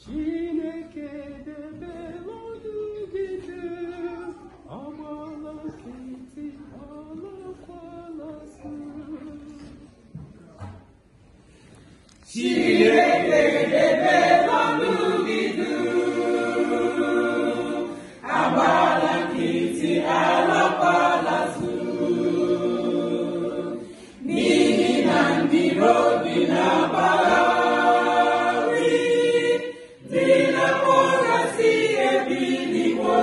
Chineke debe ọdụ gị agbala nkịtị alakwala azụ. Chineke debe ọdụ gị agbala nkịtị alakwala azụ. N'ihi na ndị iro gị na-agbagharị, dị na-akpọghasị ebiliwo.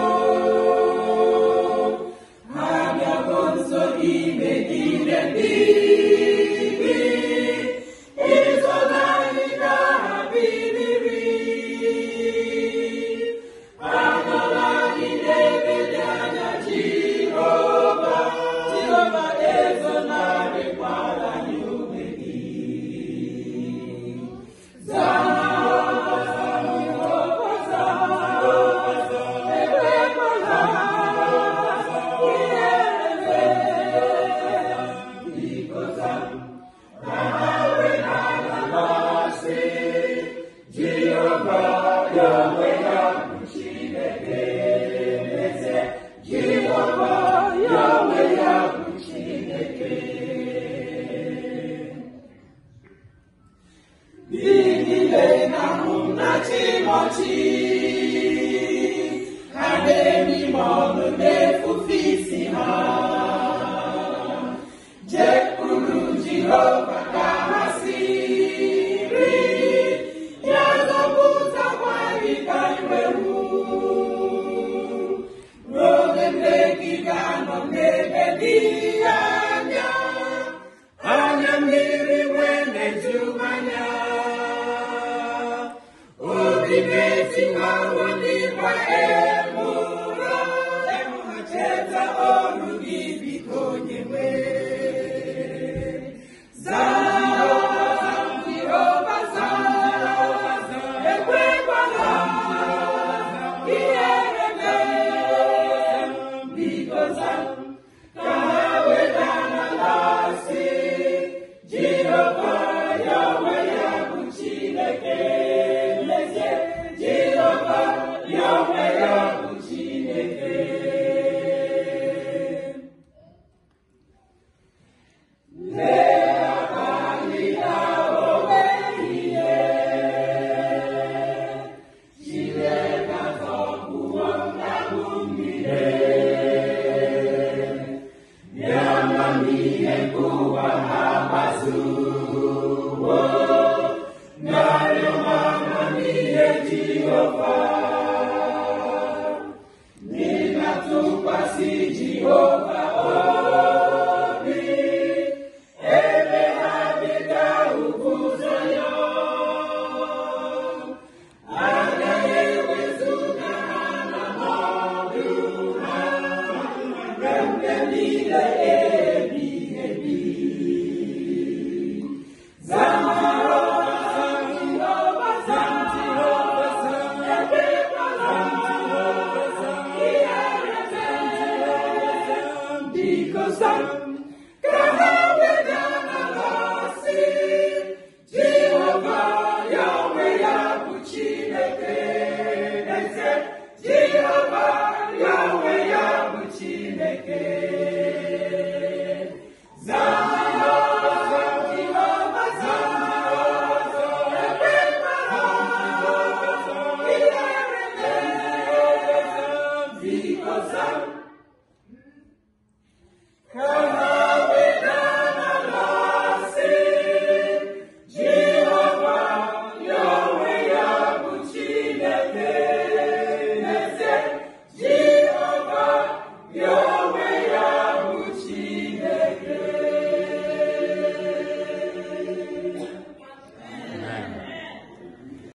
Ha bịago nso imegide ndị gị, ịzọnarị ka ha biliri. Agọnarịla ebe dị anya Jehova, Jehova ezonarịkwala ya onwe gị. Ndị niile na-ahụ na Chi bụ Chi.